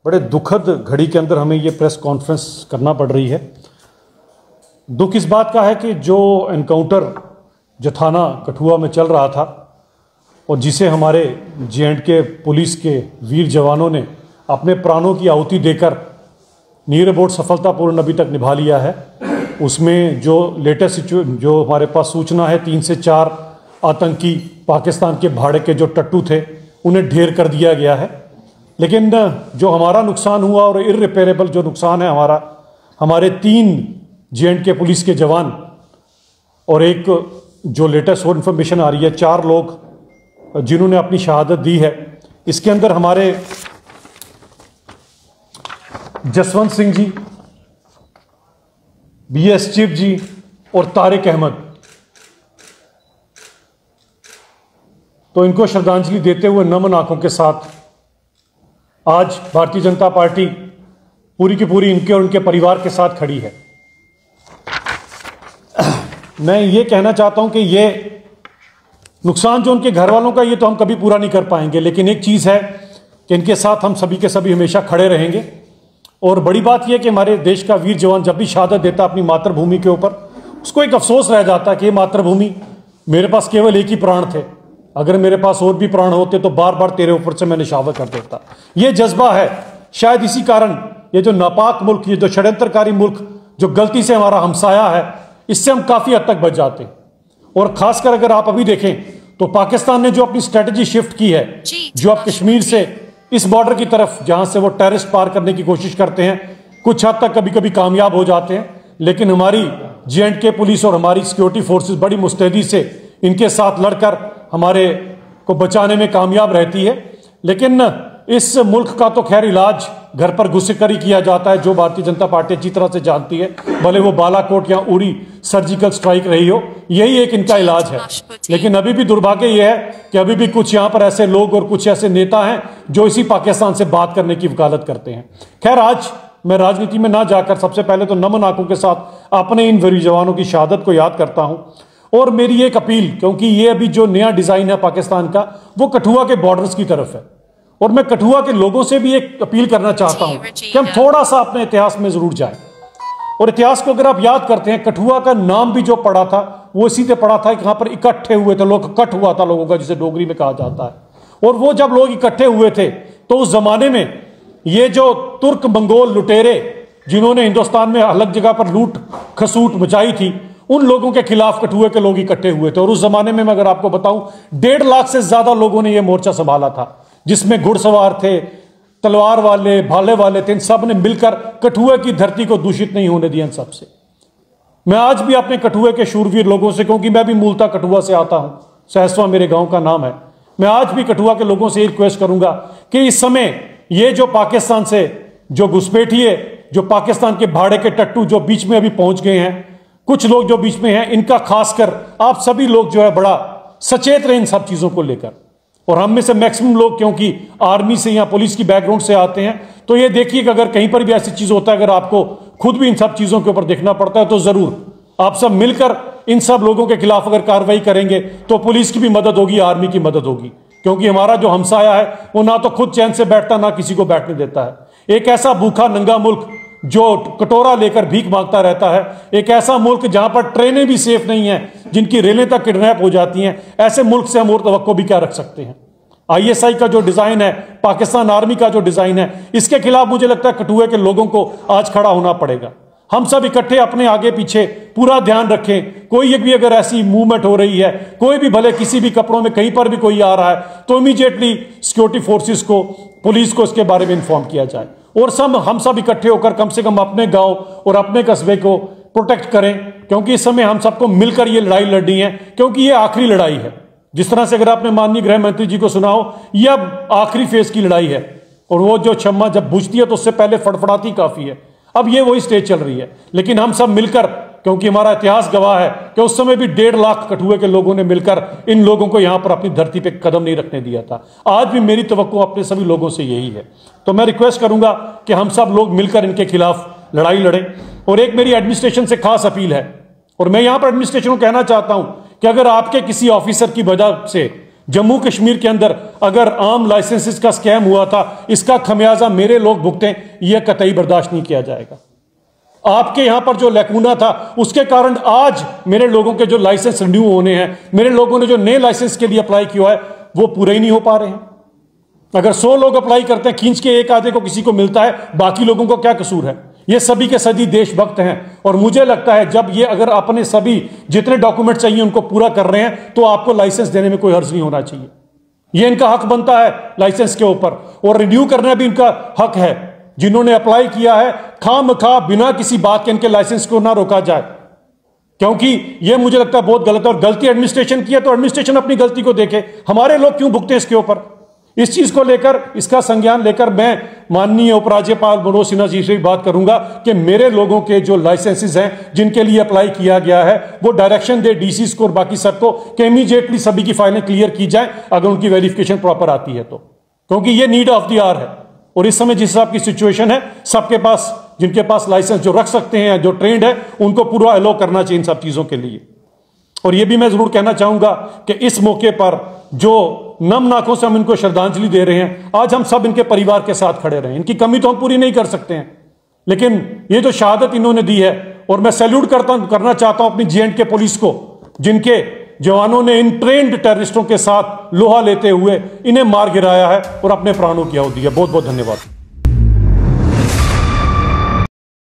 बड़े दुखद घड़ी के अंदर हमें ये प्रेस कॉन्फ्रेंस करना पड़ रही है। दुख इस बात का है कि जो एनकाउंटर जो थाना कठुआ में चल रहा था और जिसे हमारे J&K पुलिस के वीर जवानों ने अपने प्राणों की आहुति देकर नियर अबाउट सफलतापूर्ण अभी तक निभा लिया है, उसमें जो लेटेस्ट जो हमारे पास सूचना है 3 से 4 आतंकी पाकिस्तान के भाड़े के जो टट्टू थे उन्हें ढेर कर दिया गया है। लेकिन जो हमारा नुकसान हुआ और इररिपेयरेबल जो नुकसान है हमारे 3 J&K पुलिस के जवान और एक जो लेटेस्ट और इन्फॉर्मेशन आ रही है 4 लोग जिन्होंने अपनी शहादत दी है। इसके अंदर हमारे जसवंत सिंह जी, BS चिप जी और तारिक अहमद, तो इनको श्रद्धांजलि देते हुए नमन आंखों के साथ आज भारतीय जनता पार्टी पूरी की पूरी इनके और उनके परिवार के साथ खड़ी है। मैं ये कहना चाहता हूं कि ये नुकसान जो उनके घर वालों का ये तो हम कभी पूरा नहीं कर पाएंगे, लेकिन एक चीज़ है कि इनके साथ हम सभी के सभी हमेशा खड़े रहेंगे। और बड़ी बात यह कि हमारे देश का वीर जवान जब भी शहादत देता अपनी मातृभूमि के ऊपर, उसको एक अफसोस रह जाता कि ये मातृभूमि, मेरे पास केवल एक ही प्राण थे, अगर मेरे पास और भी प्राण होते तो बार बार तेरे ऊपर से मैं निशावर कर देता। ये जज्बा है, शायद इसी कारण ये जो नापाक मुल्क, ये जो षड्यंत्रकारी मुल्क जो गलती से हमारा हमसाया है, इससे हम काफ़ी हद तक बच जाते हैं। और खासकर अगर आप अभी देखें तो पाकिस्तान ने जो अपनी स्ट्रेटजी शिफ्ट की है, जो आप कश्मीर से इस बॉर्डर की तरफ जहां से वो टेररिस्ट पार करने की कोशिश करते हैं, कुछ हद तक कभी कभी कामयाब हो जाते हैं, लेकिन हमारी J&K पुलिस और हमारी सिक्योरिटी फोर्सेस बड़ी मुस्तैदी से इनके साथ लड़कर हमारे को बचाने में कामयाब रहती है। लेकिन इस मुल्क का तो खैर इलाज घर पर घुसकर ही किया जाता है, जो भारतीय जनता पार्टी अच्छी तरह से जानती है, भले वो बालाकोट या उड़ी सर्जिकल स्ट्राइक रही हो, यही एक इनका इलाज है। लेकिन अभी भी दुर्भाग्य यह है कि अभी भी कुछ यहाँ पर ऐसे लोग और कुछ ऐसे नेता हैं जो इसी पाकिस्तान से बात करने की वकालत करते हैं। खैर, आज मैं राजनीति में ना जाकर सबसे पहले तो नमन आंखों के साथ अपने इन वीर जवानों की शहादत को याद करता हूं। और मेरी एक अपील, क्योंकि ये अभी जो नया डिजाइन है पाकिस्तान का, वो कठुआ के बॉर्डर्स की तरफ है, और मैं कठुआ के लोगों से भी एक अपील करना चाहता हूं कि हम थोड़ा सा अपने इतिहास में जरूर जाएं। और इतिहास को अगर आप याद करते हैं, कठुआ का नाम भी जो पड़ा था वो इसी से पड़ा था कि यहां पर इकट्ठे हुए थे लोग, इकट्ठ हुआ था लोगों का, जिसे डोगरी में कहा जाता है। और वो जब लोग इकट्ठे हुए थे तो उस जमाने में ये जो तुर्क मंगोल लुटेरे जिन्होंने हिंदुस्तान में अलग जगह पर लूट खसूट मचाई थी, उन लोगों के खिलाफ कठुए के लोग इकट्ठे हुए थे। और उस जमाने में मैं अगर आपको बताऊं, 1.5 लाख से ज्यादा लोगों ने यह मोर्चा संभाला था, जिसमें घुड़सवार थे, तलवार वाले, भाले वाले थे। इन सब ने मिलकर कठुए की धरती को दूषित नहीं होने दिया। इन सब से मैं आज भी अपने कठुए के शूरवीर लोगों से, क्योंकि मैं भी मूलतः कठुआ से आता हूं, सहसवा मेरे गांव का नाम है, मैं आज भी कठुआ के लोगों से रिक्वेस्ट करूंगा कि इस समय ये जो पाकिस्तान से जो घुसपैठिए, जो पाकिस्तान के भाड़े के टट्टू जो बीच में अभी पहुंच गए हैं, कुछ लोग जो बीच में हैं, इनका खासकर आप सभी लोग जो है बड़ा सचेत रहे इन सब चीजों को लेकर। और हम में से मैक्सिमम लोग क्योंकि आर्मी से या पुलिस की बैकग्राउंड से आते हैं, तो ये देखिए कि अगर कहीं पर भी ऐसी चीज होता है, अगर आपको खुद भी इन सब चीजों के ऊपर देखना पड़ता है, तो जरूर आप सब मिलकर इन सब लोगों के खिलाफ अगर कार्रवाई करेंगे तो पुलिस की भी मदद होगी, आर्मी की मदद होगी। क्योंकि हमारा जो हमसाया है वो ना तो खुद चैन से बैठता, ना किसी को बैठने देता है। एक ऐसा भूखा नंगा मुल्क जो कटोरा लेकर भीख मांगता रहता है, एक ऐसा मुल्क जहां पर ट्रेनें भी सेफ नहीं हैं, जिनकी रेलें तक किडनैप हो जाती हैं, ऐसे मुल्क से हम और तवक्को भी क्या रख सकते हैं। ISI का जो डिजाइन है, पाकिस्तान आर्मी का जो डिजाइन है, इसके खिलाफ मुझे लगता है कठुए के लोगों को आज खड़ा होना पड़ेगा। हम सब इकट्ठे अपने आगे पीछे पूरा ध्यान रखें। कोई भी अगर ऐसी मूवमेंट हो रही है, कोई भी भले किसी भी कपड़ों में कहीं पर भी कोई आ रहा है, तो इमीडिएटली सिक्योरिटी फोर्सेस को, पुलिस को इसके बारे में इन्फॉर्म किया जाए। और हम सब इकट्ठे होकर कम से कम अपने गांव और अपने कस्बे को प्रोटेक्ट करें, क्योंकि इस समय हम सबको मिलकर ये लड़ाई लड़नी है, क्योंकि ये आखिरी लड़ाई है। जिस तरह से अगर आपने माननीय गृह मंत्री जी को सुना हो, यह अब आखिरी फेज की लड़ाई है, और वो जो क्षमा जब बुझती है तो उससे पहले फड़फड़ाती काफी है। अब ये वही स्टेज चल रही है, लेकिन हम सब मिलकर, क्योंकि हमारा इतिहास गवाह है कि उस समय भी 1.5 लाख कठुए के लोगों ने मिलकर इन लोगों को यहां पर अपनी धरती पे कदम नहीं रखने दिया था। आज भी मेरी तवक्को अपने सभी लोगों से यही है। तो मैं रिक्वेस्ट करूंगा कि हम सब लोग मिलकर इनके खिलाफ लड़ाई लड़ें। और एक मेरी एडमिनिस्ट्रेशन से खास अपील है, और मैं यहां पर एडमिनिस्ट्रेशन को कहना चाहता हूं कि अगर आपके किसी ऑफिसर की वजह से जम्मू कश्मीर के अंदर अगर आर्म लाइसेंसेस का स्कैम हुआ था, इसका खमियाजा मेरे लोग भुगतें, यह कतई बर्दाश्त नहीं किया जाएगा। आपके यहां पर जो लैकूना था, उसके कारण आज मेरे लोगों के जो लाइसेंस रिन्यू होने हैं, मेरे लोगों ने जो नए लाइसेंस के लिए अप्लाई किया है, वो पूरे ही नहीं हो पा रहे हैं। अगर 100 लोग अप्लाई करते हैं, खींच के एक आधे को किसी को मिलता है, बाकी लोगों को क्या कसूर है? ये सभी के सभी देशभक्त हैं और मुझे लगता है जब ये अगर अपने सभी जितने डॉक्यूमेंट चाहिए उनको पूरा कर रहे हैं, तो आपको लाइसेंस देने में कोई हर्ज नहीं होना चाहिए। ये इनका हक बनता है लाइसेंस के ऊपर, और रिन्यू करना भी इनका हक है। जिन्होंने अप्लाई किया है, खामखा बिना किसी बात के इनके लाइसेंस को ना रोका जाए, क्योंकि यह मुझे लगता है बहुत गलत है। और गलती एडमिनिस्ट्रेशन की है तो एडमिनिस्ट्रेशन अपनी गलती को देखे, हमारे लोग क्यों भुगते इसके ऊपर? इस चीज को लेकर, इसका संज्ञान लेकर मैं माननीय उपराज्यपाल मनोज सिन्हा जी से भी बात करूंगा कि मेरे लोगों के जो लाइसेंसेस हैं जिनके लिए अप्लाई किया गया है, वो डायरेक्शन दे डीसीज को और बाकी सबको कि इमीडिएटली सभी की फाइलें क्लियर की जाए अगर उनकी वेरिफिकेशन प्रॉपर आती है तो, क्योंकि ये नीड ऑफ द आवर है। और इस समय जिस हिसाब की सिचुएशन है, सबके पास, जिनके पास लाइसेंस जो रख सकते हैं, जो ट्रेंड है, उनको पूरा अलो करना चाहिए इन सब चीजों के लिए। और यह भी मैं जरूर कहना चाहूंगा कि इस मौके पर जो नम नाखों से हम इनको श्रद्धांजलि दे रहे हैं, आज हम सब इनके परिवार के साथ खड़े रहे। इनकी कमी तो हम पूरी नहीं कर सकते हैं, लेकिन ये जो शहादत इन्होंने दी है, और मैं सैल्यूट करना चाहता हूं अपनी J&K पुलिस को, जिनके जवानों ने इन ट्रेंड टेररिस्टों के साथ लोहा लेते हुए इन्हें मार गिराया है और अपने प्राणों की आहुति दी है। बहुत बहुत धन्यवाद।